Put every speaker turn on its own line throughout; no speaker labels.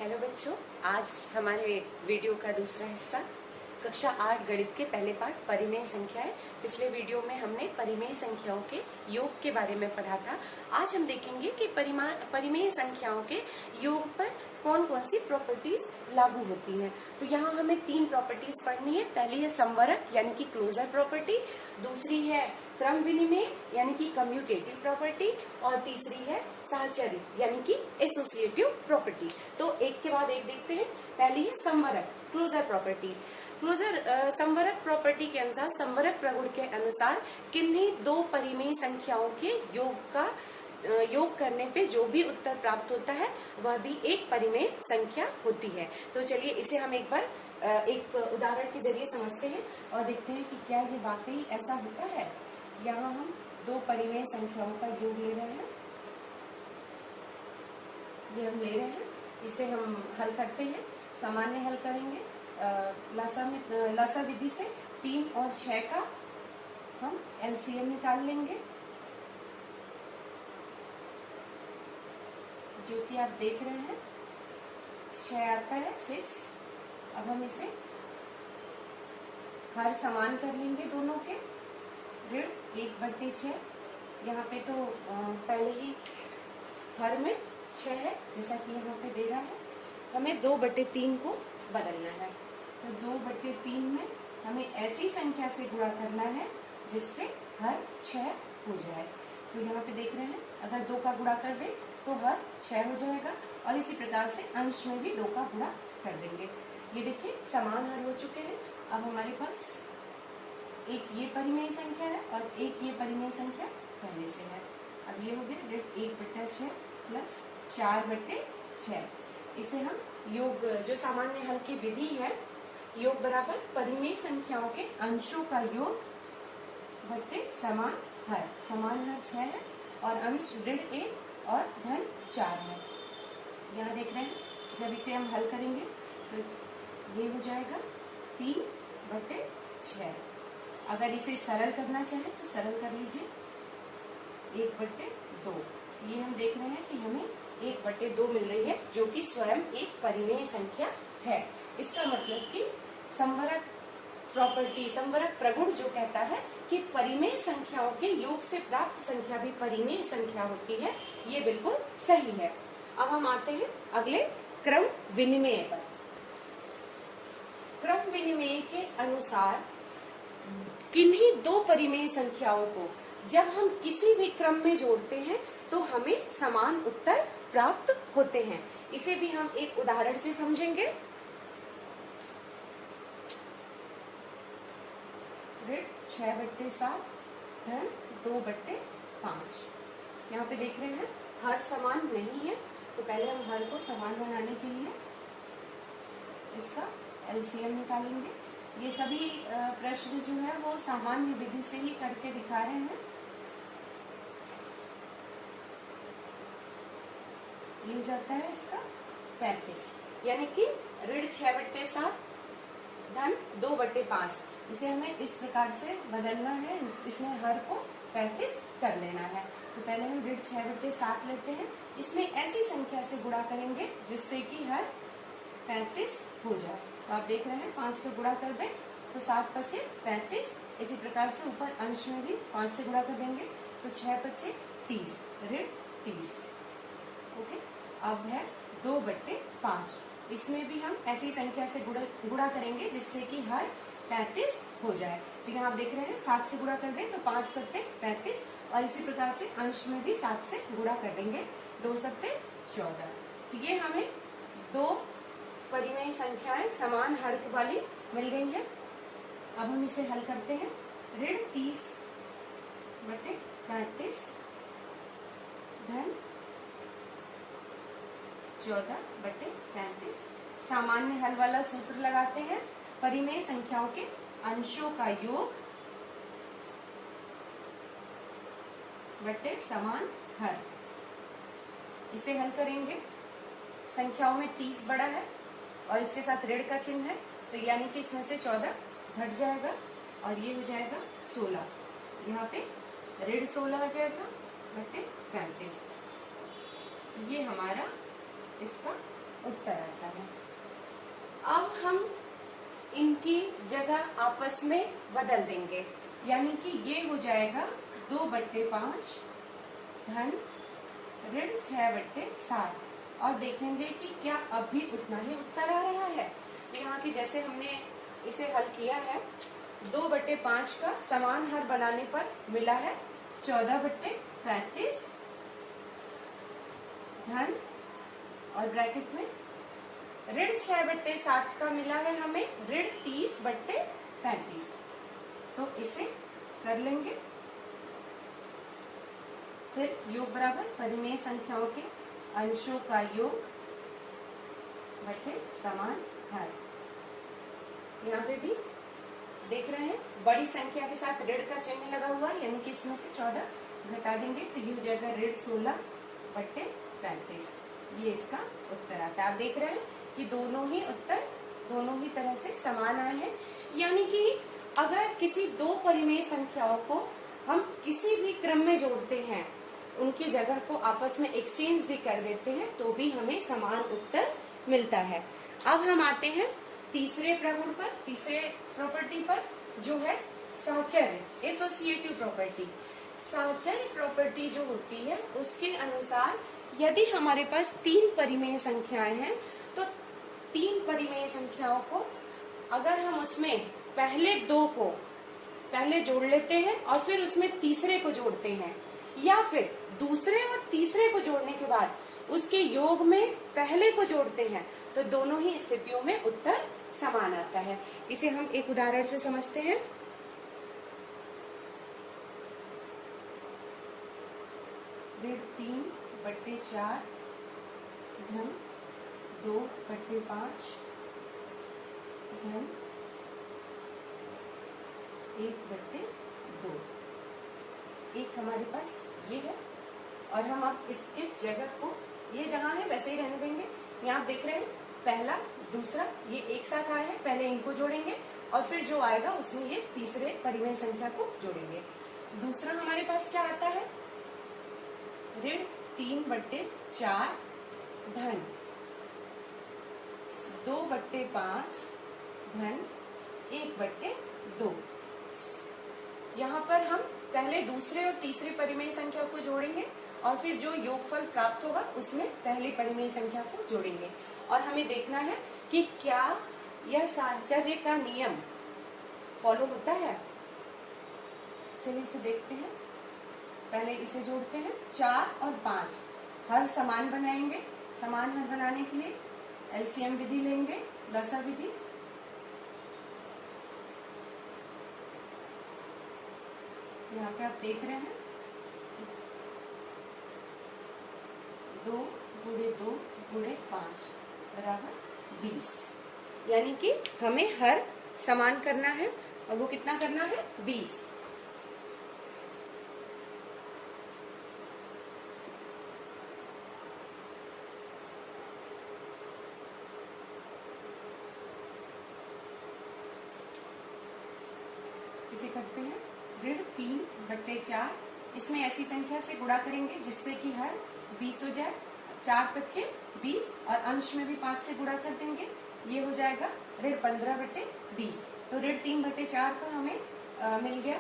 Hello बच्चों, आज हमारे वीडियो का दूसरा हिस्सा कक्षा 8 गणित के पहले पाठ परिमेय संख्याएं। पिछले वीडियो में हमने परिमेय संख्याओं के योग के बारे में पढ़ा था। आज हम देखेंगे कि परिमेय संख्याओं के योग पर कौन कौन सी प्रॉपर्टीज लागू होती हैं। तो यहाँ हमें 3 प्रॉपर्टीज पढ़नी है। पहली है संवरक यानी कि क्लोजर प्रॉपर्टी, दूसरी है क्रम विनिमय यानी कि कम्यूटेटिव प्रॉपर्टी, और तीसरी है साहचर्य यानी कि एसोसिएटिव प्रॉपर्टी। तो एक के बाद एक देखते हैं। पहली है संवरक क्लोजर प्रॉपर्टी। संवरक प्रॉपर्टी के अनुसार, संवरक प्रगुण के अनुसार किन्हीं 2 परिमेय संख्याओं के योग करने पे जो भी उत्तर प्राप्त होता है वह भी एक परिमेय संख्या होती है। तो चलिए इसे हम एक बार एक उदाहरण के जरिए समझते हैं और देखते हैं कि क्या ये वाकई ऐसा होता है। यहाँ हम 2 परिमेय संख्याओं का योग ले रहे हैं, ये हम ले रहे हैं, इसे हम हल करते हैं। सामान्य हल करेंगे लासा विधि से 3 और 6 का हम एलसीएम निकाल लेंगे, जो कि आप देख रहे हैं 6 आता है 6। अब हम इसे हर समान कर लेंगे दोनों के, ऋण 1/6। यहाँ पे तो पहले ही हर में 6 है, जैसा कि यहाँ पे दे रहा है। हमें 2/3 को बदलना है। तो 2/3 में हमें ऐसी संख्या से गुणा करना है जिससे हर 6 हो जाए। तो यहाँ पे देख रहे हैं, अगर 2 का गुणा कर दे तो हर 6 हो जाएगा, और इसी प्रकार से अंश में भी 2 का गुणा कर देंगे। ये देखिए समान हर हो चुके हैं। अब हमारे पास एक ये परिमेय संख्या है और एक ये परिमेय संख्या पहले से है। अब ये हो गया 1/6 प्लस 4/6। इसे हम योग, जो सामान्य हल की विधि है, योग बराबर परिमेय संख्याओं के अंशों का योग बट्टे समान हर। समान हर 6 है और अंश ऋण 1 और धन 4 है। यहाँ देख रहे हैं, जब इसे हम हल करेंगे तो ये हो जाएगा 3/6। अगर इसे सरल करना चाहे तो सरल कर लीजिए, 1/2। ये हम देख रहे हैं कि हमें 1/2 मिल रही है, जो कि स्वयं एक परिमेय संख्या है। इसका मतलब कि संवरक प्रॉपर्टी, संवरक प्रगुण जो कहता है कि परिमेय संख्याओं के योग से प्राप्त संख्या भी परिमेय संख्या होती है, ये बिल्कुल सही है। अब हम आते हैं अगले क्रम विनिमय पर। क्रम विनिमय के अनुसार किन्हीं 2 परिमेय संख्याओं को जब हम किसी भी क्रम में जोड़ते हैं तो हमें समान उत्तर प्राप्त होते हैं। इसे भी हम एक उदाहरण से समझेंगे। ऋण 6/7 धन 2/5। यहाँ पे देख रहे हैं हर समान नहीं है, तो पहले हम हर को समान बनाने के लिए इसका एलसीएम निकालेंगे। ये सभी प्रश्न जो है वो सामान्य विधि से ही करके दिखा रहे हैं। ये हो जाता है इसका 35, यानी कि ऋण 6/7 धन 2/5। इसे हमें इस प्रकार से बदलना है, इसमें हर को 35 कर लेना है। तो पहले हम ऋण 6/7 लेते हैं, इसमें ऐसी संख्या से गुणा करेंगे जिससे कि हर 35 हो जाए। तो आप देख रहे हैं 5 का गुणा कर दें तो 7×5 = 35। इसी प्रकार से ऊपर अंश में भी 5 से गुणा कर देंगे तो 6×5 = 30, ऋण 30। ओके, अब है 2/5। इसमें भी हम ऐसी संख्या से गुणा करेंगे जिससे कि हर 35 हो जाए। तो यहाँ आप देख रहे हैं 7 से गुणा कर दें तो 5×7 = 35, और इसी प्रकार से अंश में भी 7 से गुणा कर देंगे, 2×7 = 14। तो ये हमें 2 परिमेय संख्याएं समान हर वाली मिल गई है। अब हम इसे हल करते हैं। ऋण 30/35 धन 14/35। सामान्य हल वाला सूत्र लगाते हैं। परिमेय संख्याओं के अंशों का योग बट्टे समान हर। इसे हल करेंगे। संख्याओं में 30 बड़ा है और इसके साथ ऋण का चिन्ह है, तो यानी कि इसमें से 14 घट जाएगा और ये हो जाएगा 16। यहाँ पे ऋण 16 आ जाएगा बट्टे 35। ये हमारा इसका उत्तर आता है। अब हम इनकी जगह आपस में बदल देंगे, यानी कि ये हो जाएगा 2/5 धन ऋण 6/7 और देखेंगे कि क्या अभी उतना ही उत्तर आ रहा है। यहाँ की जैसे हमने इसे हल किया है, 2/5 का समान हर बनाने पर मिला है 14/35 धन और ब्रैकेट में ऋण 6/7 का मिला है हमें ऋण 30/35। तो इसे कर लेंगे। फिर योग बराबर परिमेय संख्याओं के अंशों का योग बटे समान हर। यहाँ पे भी देख रहे हैं बड़ी संख्या के साथ ऋण का चिन्ह लगा हुआ है, यानी कि इसमें से 14 घटा देंगे तो ये हो जाएगा ऋण 16/35। ये इसका उत्तर आता है। आप देख रहे हैं कि दोनों ही उत्तर दोनों ही तरह से समान आए हैं। यानी कि अगर किसी दो परिमेय संख्याओं को हम किसी भी क्रम में जोड़ते हैं, उनकी जगह को आपस में एक्सचेंज भी कर देते हैं, तो भी हमें समान उत्तर मिलता है। अब हम आते हैं तीसरे प्रगुण पर, तीसरे प्रॉपर्टी पर, जो है साहचर्य, एसोसिएटिव प्रॉपर्टी। साहचर्य प्रॉपर्टी जो होती है उसके अनुसार यदि हमारे पास 3 परिमेय संख्याएं हैं तो 3 परिमेय संख्याओं को अगर हम उसमें पहले 2 को पहले जोड़ लेते हैं और फिर उसमें तीसरे को जोड़ते हैं, या फिर दूसरे और तीसरे को जोड़ने के बाद उसके योग में पहले को जोड़ते हैं, तो दोनों ही स्थितियों में उत्तर समान आता है। इसे हम एक उदाहरण से समझते हैं। ऋण 3/4 धन 2/5 धन 1/2। एक हमारे पास ये है और हम अब इसके जगह को, ये जहां है वैसे ही रहने देंगे। यहाँ आप देख रहे हैं पहला दूसरा ये एक साथ आए हैं, पहले इनको जोड़ेंगे और फिर जो आएगा उसमें ये तीसरे परिमेय संख्या को जोड़ेंगे। दूसरा हमारे पास क्या आता है, ऋण 3/4 धन 2/5 धन 1/2। यहाँ पर हम पहले दूसरे और तीसरे परिमेय संख्या को जोड़ेंगे और फिर जो योगफल प्राप्त होगा उसमें पहली परिमेय संख्या को जोड़ेंगे और हमें देखना है कि क्या यह साहचर्य का नियम फॉलो होता है। चलिए इसे देखते हैं। पहले इसे जोड़ते हैं, 4 और 5 हर समान बनाएंगे। समान हर बनाने के लिए एलसीएम विधि लेंगे, लसा विधि। यहाँ पे आप देख रहे हैं 2 × 2 × 5 बराबर 20, यानी कि हमें हर समान करना है और वो कितना करना है, 20। इसे करते हैं ऋण 3/4, इसमें ऐसी संख्या से गुणा करेंगे जिससे कि हर 20 हो जाए। 4×5 20 और अंश में भी 5 से गुणा कर देंगे, ये हो जाएगा ऋण 15/20। तो ऋण 3/4 का हमें मिल गया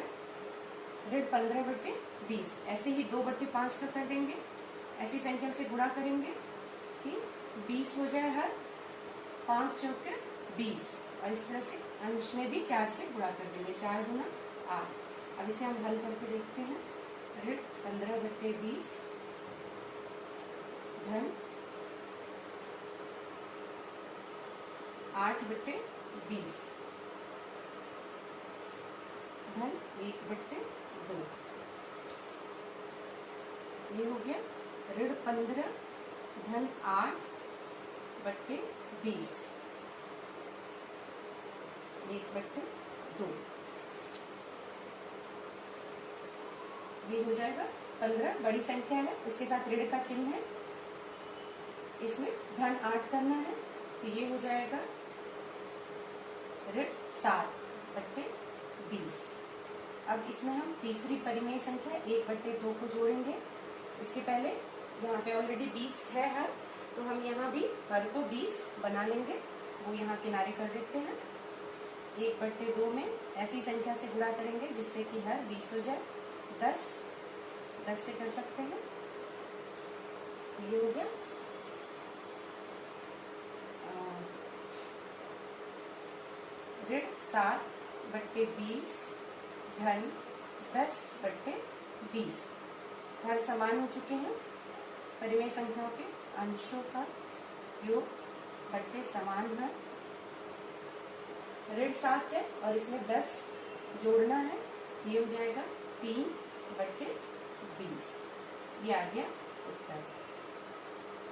ऋण 15/20। ऐसे ही 2/5 का कर देंगे, ऐसी संख्या से गुणा करेंगे कि 20 हो जाए हर, 5 चौके 20 और इस तरह से अंश में भी 4 से गुणा कर देंगे, 4 × 8। अब इसे हम हल करके देखते हैं। ऋण 15/20 धन 8/20 धन 1/2। ये हो गया ऋण 15 धन 8/20 1/2। ये हो जाएगा 15, बड़ी संख्या है उसके साथ ऋण का चिन्ह है, इसमें धन 8 करना है तो ये हो जाएगा ऋण 7/20। अब इसमें हम तीसरी परिमेय संख्या 1/2 को जोड़ेंगे। उसके पहले यहाँ पे ऑलरेडी 20 है हर, तो हम यहाँ भी हर को 20 बना लेंगे, वो यहाँ किनारे कर देते हैं। 1/2 में ऐसी संख्या से गुणा करेंगे जिससे कि हर 20 हो जाए। 10 से कर सकते हैं, तो ये हो गया। ऋण 7/20 धन 10/20। हर समान हो चुके हैं। परिमेय संख्याओं के अंशों का योग बट्टे समान है। ऋण 7 है और इसमें 10 जोड़ना है, ये हो जाएगा 3/20। ये आ गया उत्तर।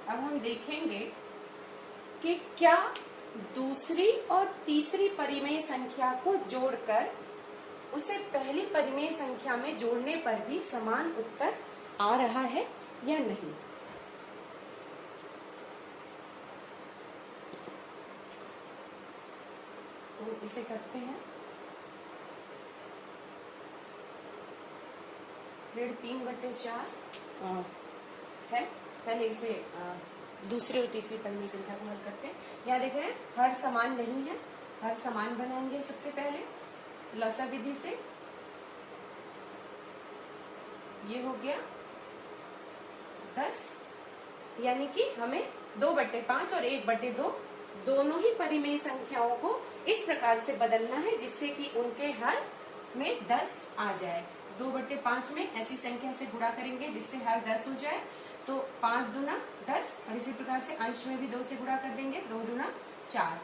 अब हम देखेंगे कि क्या दूसरी और तीसरी परिमेय संख्या को जोड़कर उसे पहली परिमेय संख्या में जोड़ने पर भी समान उत्तर आ रहा है या नहीं। तो इसे करते हैं। ऋण 3/4 है। पहले इसे दूसरी और तीसरी परिमेय संख्या को हल करते हैं। यहाँ देख रहे हैं हर समान नहीं है, हर समान बनाएंगे सबसे पहले लसा विधि से। ये हो गया 10, यानी कि हमें 2/5 और 1/2 दोनों ही परिमेय संख्याओं को इस प्रकार से बदलना है जिससे कि उनके हर में 10 आ जाए। 2/5 में ऐसी संख्या से गुणा करेंगे जिससे हर 10 हो जाए, तो 5 दूना 10, और इसी प्रकार से अंश में भी 2 से गुणा कर देंगे, 2 दूना 4।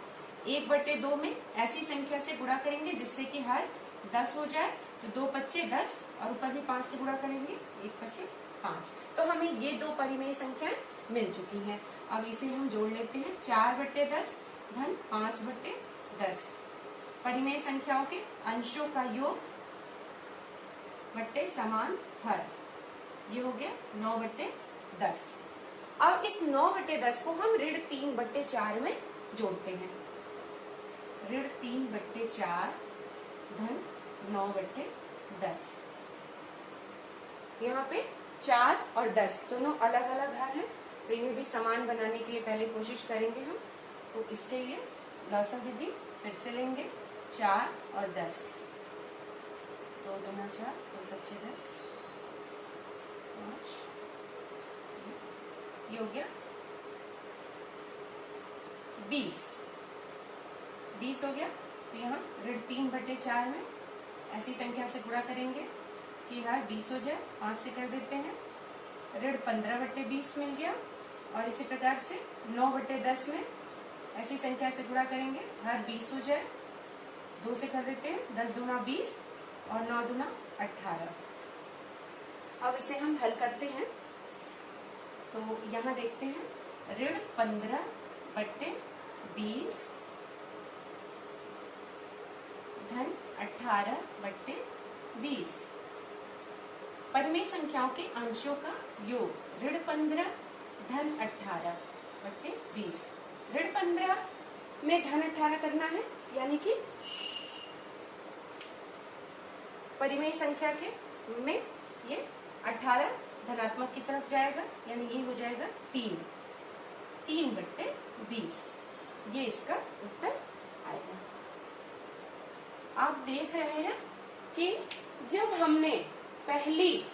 1/2 में ऐसी संख्या से गुणा करेंगे जिससे कि हर 10 हो जाए, तो 2 5 10, और ऊपर भी 5 से गुणा करेंगे, 1 5 5। तो हमें ये 2 परिमेय संख्याएं मिल चुकी हैं। अब इसे हम जोड़ लेते हैं। 4/10 धन 5/10 परिमेय संख्याओं के अंशों का योग बट्टे समान हर, ये हो गया 9/10। अब इस 9/10 को हम ऋण 3/4 में जोड़ते हैं। ऋण 3/4 धन 9/10। यहाँ पे 4 और 10 दोनों अलग अलग हर हैं, तो इन्हें भी समान बनाने के लिए पहले कोशिश करेंगे हम। तो इसके लिए लसा विधि फिर से लेंगे। 4 और 10, 2 दूना 4, 2 5 10, 5, ये हो गया 20 हो गया। तो यहाँ ऋण 3/4 में ऐसी संख्या से गुणा करेंगे कि हर 20 हो जाए, 5 से कर देते हैं। ऋण 15/20 मिल गया, और इसी प्रकार से 9/10 में ऐसी संख्या से गुणा करेंगे, हर 20 हो जाए, 2 से कर देते हैं। 10 दूना 20 और 9 दूना 18। अब इसे हम हल करते हैं। तो यहाँ देखते हैं ऋण 15/20 धन 18/20 परिमेय संख्याओं के अंशों का योग ऋण 15 धन 18/20। ऋण 15 में धन 18 करना है, यानी कि परिमेय संख्या के में ये 18 धनात्मक की तरफ जाएगा, यानी ये हो जाएगा 3/20। ये इसका उत्तर आएगा। आप देख रहे हैं कि जब हमने पहली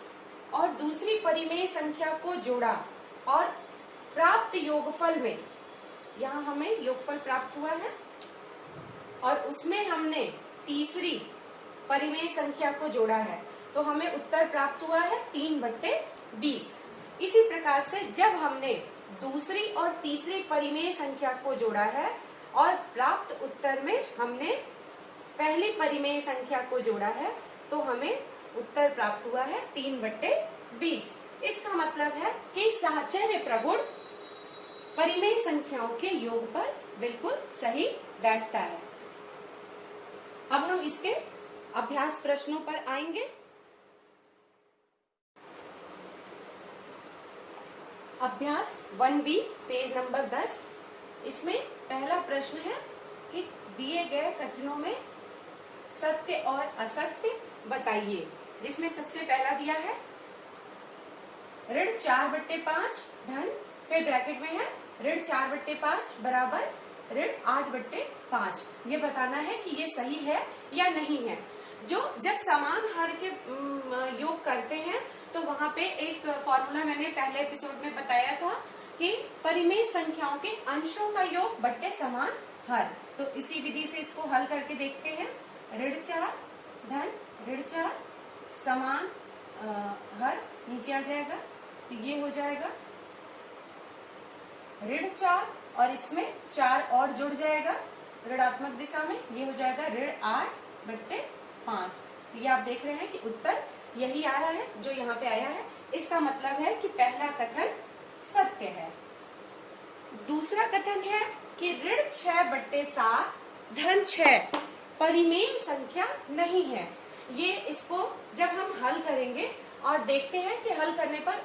और दूसरी परिमेय संख्या को जोड़ा और प्राप्त योगफल में, यहाँ हमें योगफल प्राप्त हुआ है, और उसमें हमने तीसरी परिमेय संख्या को जोड़ा है, तो हमें उत्तर प्राप्त हुआ है 3/20। इसी प्रकार से जब हमने दूसरी और तीसरी परिमेय संख्या को जोड़ा है और प्राप्त उत्तर में हमने पहली परिमेय संख्या को जोड़ा है, तो हमें उत्तर प्राप्त हुआ है 3/20। इसका मतलब है कि साहचर्य प्रगुण परिमेय संख्याओं के योग पर बिल्कुल सही बैठता है। अब हम इसके अभ्यास प्रश्नों पर आएंगे। अभ्यास 1B पेज नंबर 10। इसमें पहला प्रश्न है कि दिए गए कथनों में सत्य और असत्य बताइए, जिसमें सबसे पहला दिया है ऋण 4/5 धन, फिर ब्रैकेट में है ऋण 4/5 बराबर ऋण 8/5। ये बताना है कि ये सही है या नहीं है। जब समान हर के योग करते हैं तो वहां पे एक फॉर्मूला मैंने पहले एपिसोड में बताया था कि परिमेय संख्याओं के अंशों का योग बट्टे समान हर। तो इसी विधि से इसको हल करके देखते हैं। ऋण 4 धन ऋण 4 समान हर नीचे आ जाएगा, तो ये हो जाएगा ऋण 4 और इसमें 4 और जुड़ जाएगा ऋणात्मक दिशा में, ये हो जाएगा ऋण 8/5। तो ये आप देख रहे हैं कि उत्तर यही आ रहा है जो यहाँ पे आया है। इसका मतलब है कि पहला कथन सत्य है। दूसरा कथन है कि ऋण 6/7 धन 6 परिमेय संख्या नहीं है। ये इसको जब हम हल करेंगे और देखते हैं कि हल करने पर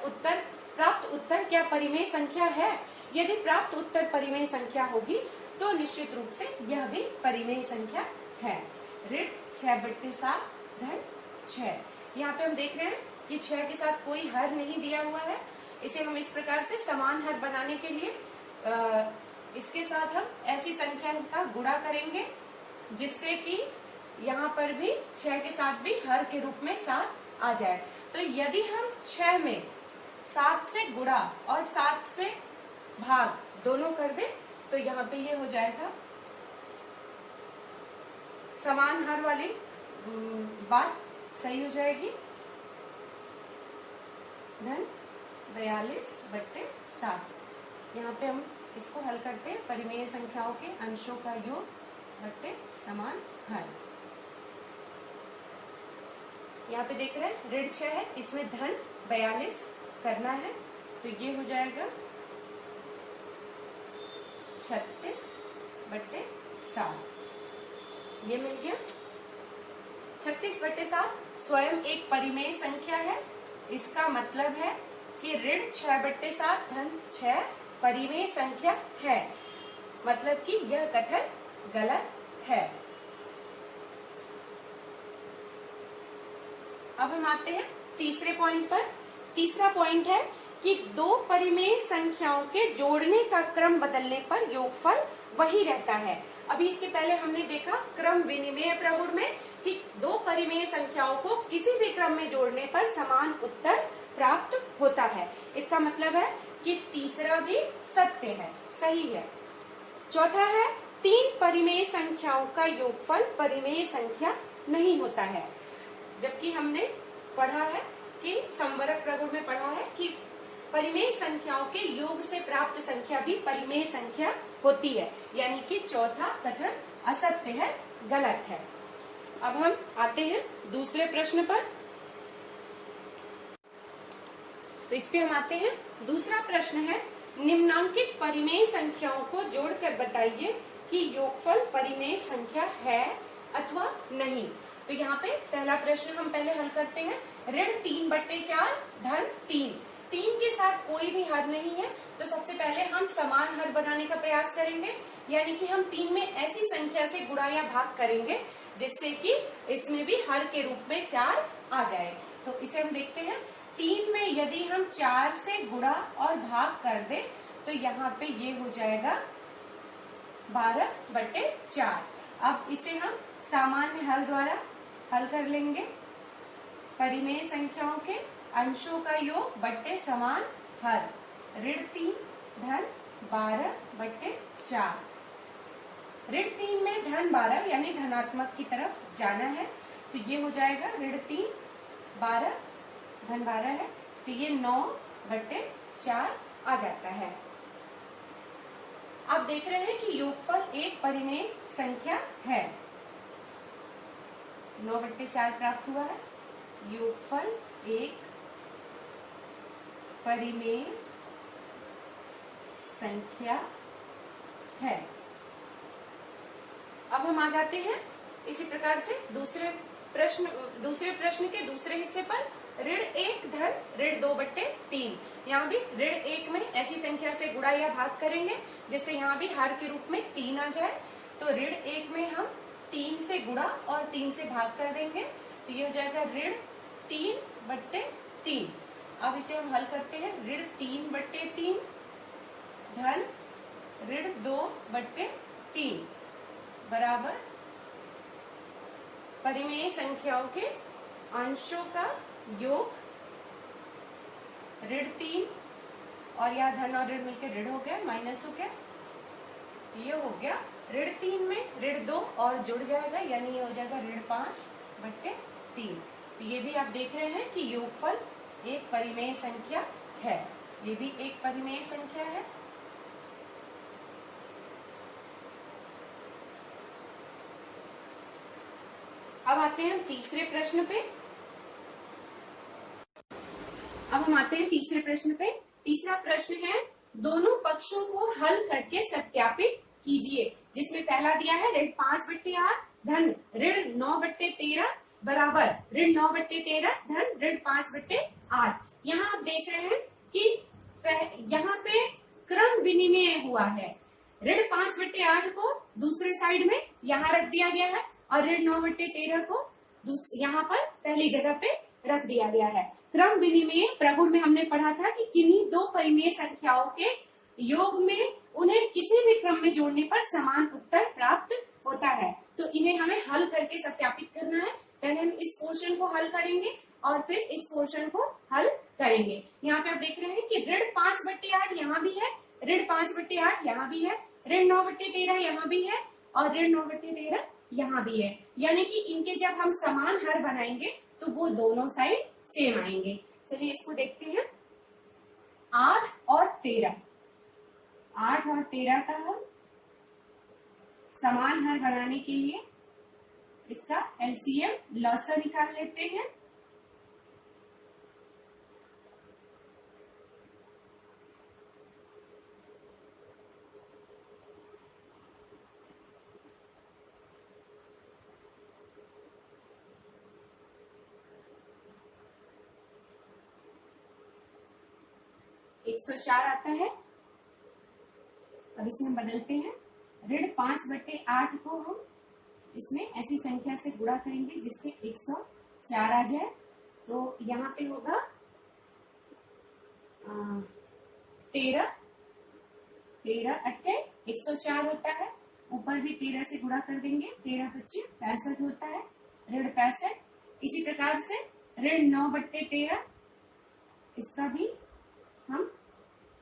प्राप्त उत्तर क्या परिमेय संख्या है। यदि प्राप्त उत्तर परिमेय संख्या होगी तो निश्चित रूप से यह भी परिमेय संख्या है। ऋण 6/7 धन 6। यहाँ पे हम देख रहे हैं कि 6 के साथ कोई हर नहीं दिया हुआ है। इसे हम इस प्रकार से समान हर बनाने के लिए इसके साथ हम ऐसी संख्या का गुणा करेंगे जिससे कि यहाँ पर भी 6 के साथ भी हर के रूप में 7 आ जाए। तो यदि हम 6 में 7 से गुणा और 7 से भाग दोनों कर दें तो यहाँ पे ये हो जाएगा समान हर वाली बात सही हो जाएगी। धन 42/7। यहाँ पे हम इसको हल करते हैं परिमेय संख्याओं के अंशों का योग बट्टे समान हर। यहाँ पे देख रहे हैं ऋण 6 है, इसमें धन 42 करना है, तो ये हो जाएगा 36/7। ये मिल गया। 36/7 स्वयं एक परिमेय संख्या है। इसका मतलब है कि ऋण 6/7 धन 6 परिमेय संख्या है, मतलब कि यह कथन गलत है। अब हम आते हैं तीसरे पॉइंट पर। तीसरा पॉइंट है कि दो परिमेय संख्याओं के जोड़ने का क्रम बदलने पर योगफल वही रहता है। अभी इसके पहले हमने देखा क्रम विनिमेय प्रगुण में कि दो परिमेय संख्याओं को किसी भी क्रम में जोड़ने पर समान उत्तर प्राप्त होता है। इसका मतलब है कि तीसरा भी सत्य है, सही है। चौथा है 3 परिमेय संख्याओं का योगफल परिमेय संख्या नहीं होता है। जबकि हमने पढ़ा है कि संवरक प्रगुण में पढ़ा है कि परिमेय संख्याओं के योग से प्राप्त संख्या भी परिमेय संख्या होती है, यानी कि चौथा कथन असत्य है, गलत है। अब हम आते हैं दूसरे प्रश्न पर। तो इस पे हम आते हैं। दूसरा प्रश्न है निम्नांकित परिमेय संख्याओं को जोड़कर बताइए कि योगफल परिमेय संख्या है अथवा नहीं। तो यहाँ पे पहला प्रश्न हम पहले हल करते हैं। ऋण 3/4 धन 3। 3 के साथ कोई भी हर नहीं है, तो सबसे पहले हम समान हर बनाने का प्रयास करेंगे, यानी कि हम 3 में ऐसी संख्या से गुणा या भाग करेंगे जिससे कि इसमें भी हर के रूप में 4 आ जाए। तो इसे हम देखते हैं। 3 में यदि हम 4 से गुणा और भाग कर दें तो यहाँ पे ये हो जाएगा 12/4। अब इसे हम सामान्य हल द्वारा हल कर लेंगे। परिमेय संख्याओं के अंशों का योग बट्टे समान हर। ऋण 3 धन 12/4। ऋण 3 में धन 12 यानी धनात्मक की तरफ जाना है, तो ये हो जाएगा ऋण 3 12 धन 12 है, तो ये 9/4 आ जाता है। आप देख रहे हैं कि योगफल एक परिमेय संख्या है। 9/4 प्राप्त हुआ है। योगफल एक परिमेय संख्या है। अब हम आ जाते हैं इसी प्रकार से दूसरे प्रश्न के दूसरे हिस्से पर। ऋण 1 धन ऋण 2/3। यहाँ भी ऋण 1 में ऐसी संख्या से गुणा या भाग करेंगे जिससे यहाँ भी हर के रूप में 3 आ जाए। तो ऋण 1 में हम 3 से गुणा और 3 से भाग कर देंगे, तो ये हो जाएगा ऋण 3/3। अब इसे हम हल करते हैं। ऋण 3/3 धन ऋण 2/3 बराबर परिमेय संख्याओं के अंशों का योग ऋण 3 और यहाँ धन और ऋण मिलकर ऋण हो गया, माइनस हो गया, ये हो गया ऋण 3 में ऋण 2 और जुड़ जाएगा, यानी ये हो जाएगा ऋण 5/3। तो ये भी आप देख रहे हैं कि योगफल एक परिमेय संख्या है, ये भी एक परिमेय संख्या है। अब आते हैं तीसरे प्रश्न पे। अब हम आते हैं तीसरे प्रश्न पे। तीसरा प्रश्न है, दोनों पक्षों को हल करके सत्यापित कीजिए, जिसमें पहला दिया है ऋण 5/8 धन ऋण 9/13 बराबर ऋण 9/13 धन ऋण 5/8। यहाँ आप देख रहे हैं कि यहाँ पे क्रम विनिमय हुआ है। ऋण 5/8 को दूसरे साइड में यहाँ रख दिया गया है और ऋण 9/13 को यहाँ पर पहली जगह पे रख दिया गया है। क्रम विनिमय प्रगुण में हमने पढ़ा था कि किन्हीं दो परिमेय संख्याओं के योग में उन्हें किसी भी क्रम में जोड़ने पर समान उत्तर प्राप्त होता है। तो इन्हें हमें हल करके सत्यापित करना है। पहले हम इस पोर्शन को हल करेंगे और फिर इस पोर्शन को हल करेंगे। यहाँ पे आप देख रहे हैं कि ऋण 5/8 यहाँ भी है, ऋण 5/8 यहाँ भी है, ऋण 9/13 यहाँ भी है और ऋण 9/13 यहाँ भी है। यानी कि इनके जब हम समान हर बनाएंगे तो वो दोनों साइड सेम आएंगे। चलिए इसको देखते हैं। 8 और 13, 8 और 13 का हम समान हर बनाने के लिए इसका एलसीएम लॉसा निकाल लेते हैं। एक 104 आता है। अब इसमें बदलते हैं। ऋण 5/8 को हम इसमें ऐसी संख्या से गुणा करेंगे जिससे 104 आ जाए। तो यहाँ पे होगा 13 8 104 होता है। ऊपर भी 13 से गुणा कर देंगे, 13 25 65 होता है, ऋण 65। इसी प्रकार से ऋण 9/13 इसका भी हम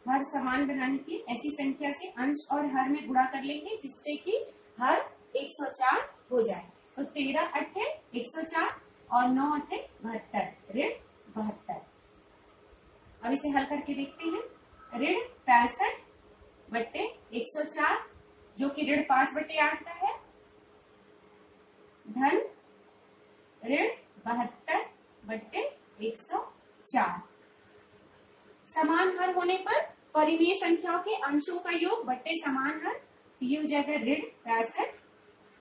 हर समान बनाने की ऐसी संख्या से अंश और हर में गुणा कर लेंगे जिससे कि हर 104 हो जाए। तो 13 8 104 और 9 8 72, ऋण 72। अब इसे हल करके देखते हैं। ऋण 65/104 जो कि ऋण 5/8 का है, धन ऋण 72/104। समान हर होने पर परिमेय संख्याओं के अंशों का योग बट्टे समान हर, तो ये हो जाएगा ऋण 65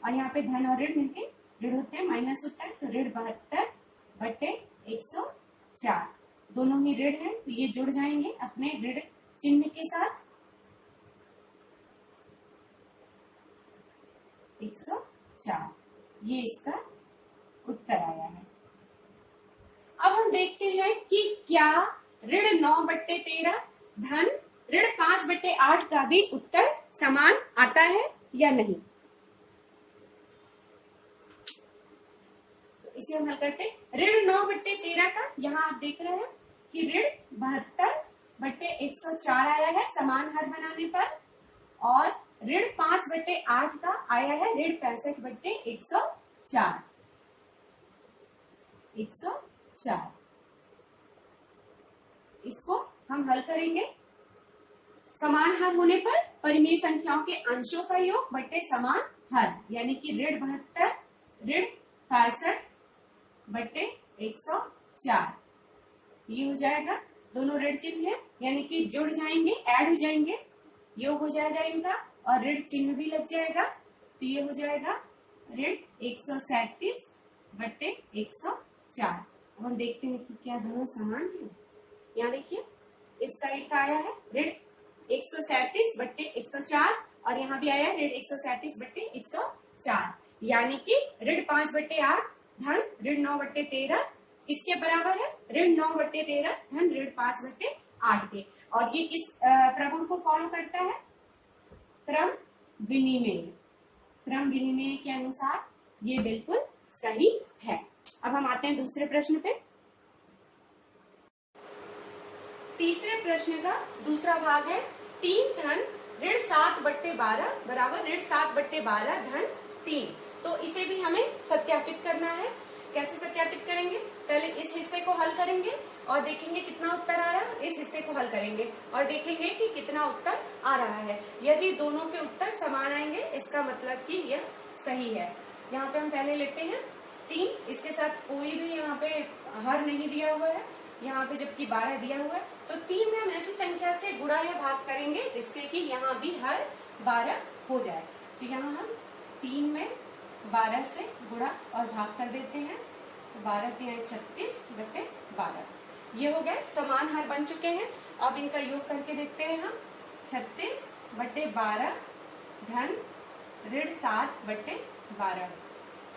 और यहाँ पे धन और ऋण मिलके ऋण होते हैं, माइनस होता है, तो ऋण 72/104। दोनों ही ऋण हैं तो ये जुड़ जाएंगे अपने ऋण चिन्ह के साथ। 104 ये इसका उत्तर आया है। अब हम देखते हैं कि क्या ऋण 9/13 धन ऋण 5/8 का भी उत्तर समान आता है या नहीं। तो इसे हम हल करते हैं। ऋण 9/13 का यहाँ आप देख रहे हैं कि ऋण 72/104 आया है समान हर बनाने पर, और ऋण 5/8 का आया है ऋण 65/104। 104 इसको हम हल करेंगे। समान हर होने पर परिमेय संख्याओं के अंशों का योग बट्टे समान हर, यानी कि ऋण 72 ऋण 65/104 ये हो जाएगा। दोनों ऋण चिन्ह है यानी कि जुड़ जाएंगे, ऐड हो जाएंगे, योग हो जाएगा इनका और ऋण चिन्ह भी लग जाएगा। तो ये हो जाएगा ऋण 137/104। अब हम देखते हैं कि क्या दोनों समान है। यहाँ देखिए इस साइड का आया है ऋण 137/104 और यहाँ भी आया है ऋण 137/104, यानी कि ऋण 5/8 धन ऋण 9/13 किसके बराबर है, ऋण 9/13 धन ऋण 5/8 8 के। और ये किस प्रगुण को फॉलो करता है? क्रम विनिमय। क्रम विनिमय के अनुसार ये बिल्कुल सही है। अब हम आते हैं दूसरे प्रश्न पे। तीसरे प्रश्न का दूसरा भाग है 3 धन ऋण 7/12 बराबर ऋण 7/12 धन 3। तो इसे भी हमें सत्यापित करना है। कैसे सत्यापित करेंगे? पहले इस हिस्से को हल करेंगे और देखेंगे कितना उत्तर आ रहा है। इस हिस्से को हल करेंगे और देखेंगे कि कितना उत्तर आ रहा है। यदि दोनों के उत्तर समान आएंगे इसका मतलब कि यह सही है। यहाँ पे हम पहले लेते हैं 3, इसके साथ कोई भी यहाँ पे हर नहीं दिया हुआ है, यहाँ पे जबकि 12 दिया हुआ है, तो 3 में हम ऐसी संख्या से गुणा या भाग करेंगे जिससे कि यहाँ भी हर 12 हो जाए। तो यहाँ हम 3 में 12 से गुणा और भाग कर देते हैं। तो 12 3 36/12 ये हो गए समान हर बन चुके हैं। अब इनका योग करके देखते हैं हम। 36/12 धन ऋण 7/12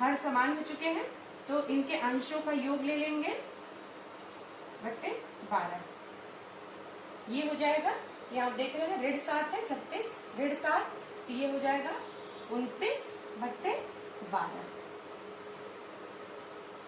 हर समान हो चुके हैं, तो इनके अंशों का योग ले लेंगे बट्टे 12। ये हो जाएगा, ये आप देख रहे हैं ऋण 7 है 36 ऋण 7, तो ये हो जाएगा 29/12।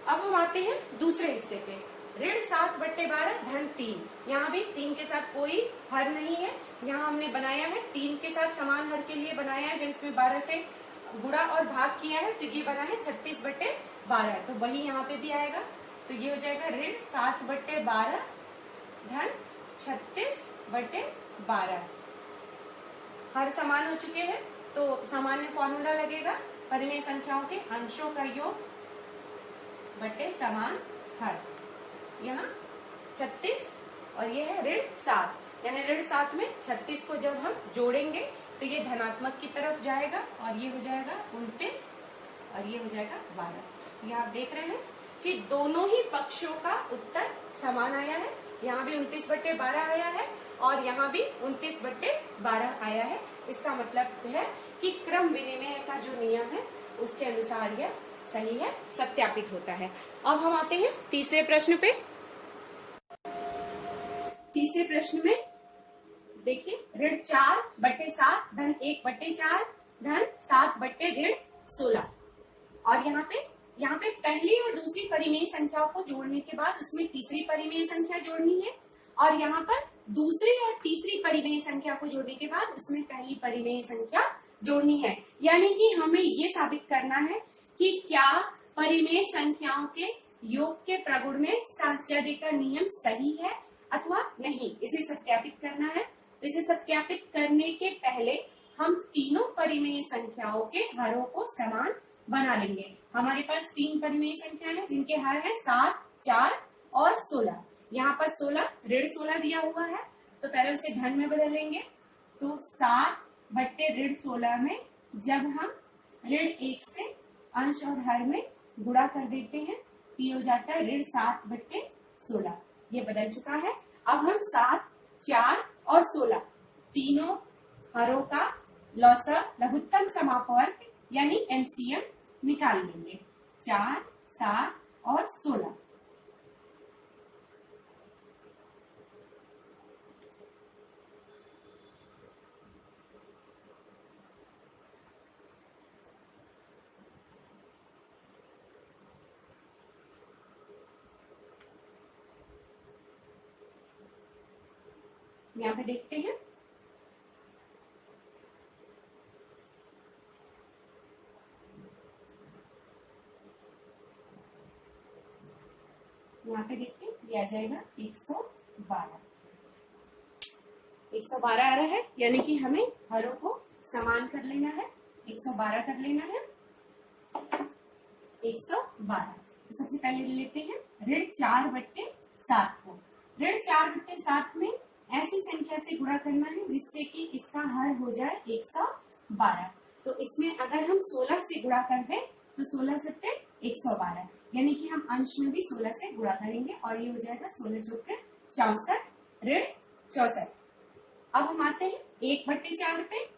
अब हम आते हैं दूसरे हिस्से पे। ऋण 7/12 धन 3। यहाँ भी 3 के साथ कोई हर नहीं है। यहाँ हमने बनाया है 3 के साथ समान हर के लिए बनाया है, जब इसमें 12 से गुणा और भाग किया है तो ये बना है 36/12। तो वही यहाँ पे भी आएगा। तो ये हो जाएगा ऋण 7/12 धन 36/12 हर समान हो चुके हैं, तो सामान्य फॉर्मूला लगेगा परिमेय संख्याओं के अंशों का योग बटे समान हर। यहाँ 36 और ये है ऋण 7, यानी ऋण 7 में 36 को जब हम जोड़ेंगे तो ये धनात्मक की तरफ जाएगा और ये हो जाएगा 29 और ये हो जाएगा 12। ये आप देख रहे हैं कि दोनों ही पक्षों का उत्तर समान आया है। यहाँ भी 29/12 आया है और यहाँ भी 29/12 आया है। इसका मतलब है कि क्रम विनिमय का जो नियम है उसके अनुसार यह सही है, सत्यापित होता है। अब हम आते हैं तीसरे प्रश्न पे। तीसरे प्रश्न में देखिए ऋण 4/7 धन 1/4 धन 7/16। और यहाँ पे पहली और दूसरी परिमेय संख्याओं को जोड़ने के बाद उसमें तीसरी परिमेय संख्या जोड़नी है, और यहाँ पर दूसरी और तीसरी परिमेय संख्या को जोड़ने के बाद उसमें पहली परिमेय संख्या जोड़नी है। यानी कि हमें ये साबित करना है कि क्या परिमेय संख्याओं के योग के प्रगुण में साहचर्य का नियम सही है अथवा नहीं, इसे सत्यापित करना है। तो इसे सत्यापित करने के पहले हम तीनों परिमेय संख्याओं के हरों को समान बना लेंगे। हमारे पास 3 परिमेय संख्या है जिनके हर है 7, 4 और 16। यहाँ पर 16 ऋण 16 दिया हुआ है, तो पहले उसे धन में बदल लेंगे। तो 7/16 में जब हम ऋण 1 से अंश और हर में गुणा कर देते हैं तो ये हो जाता है ऋण 7/16। ये बदल चुका है। अब हम 7, 4 और 16 तीनों हरों का लौसा लघुत्तम समापवर्ग यानी एलसीएम निकाल लेंगे। 4, 7 और 16। यहाँ पे देखते हैं यहाँ पे देखिए ये आ जाएगा 112। 112 आ रहा है, यानी कि हमें हरों को समान कर लेना है। 112 कर लेना है। 112 तो सबसे पहले लेते हैं ऋण 4/7 को। ऋण 4/7 में ऐसी संख्या से गुणा करना है जिससे कि इसका हर हो जाए 112। तो इसमें अगर हम 16 से गुणा कर दें तो 16 सत्ते 112, यानी कि हम अंश में भी 16 से गुणा करेंगे और ये हो जाएगा 16 चौके 64 ऋण 64। अब हम आते हैं 1/4 पे।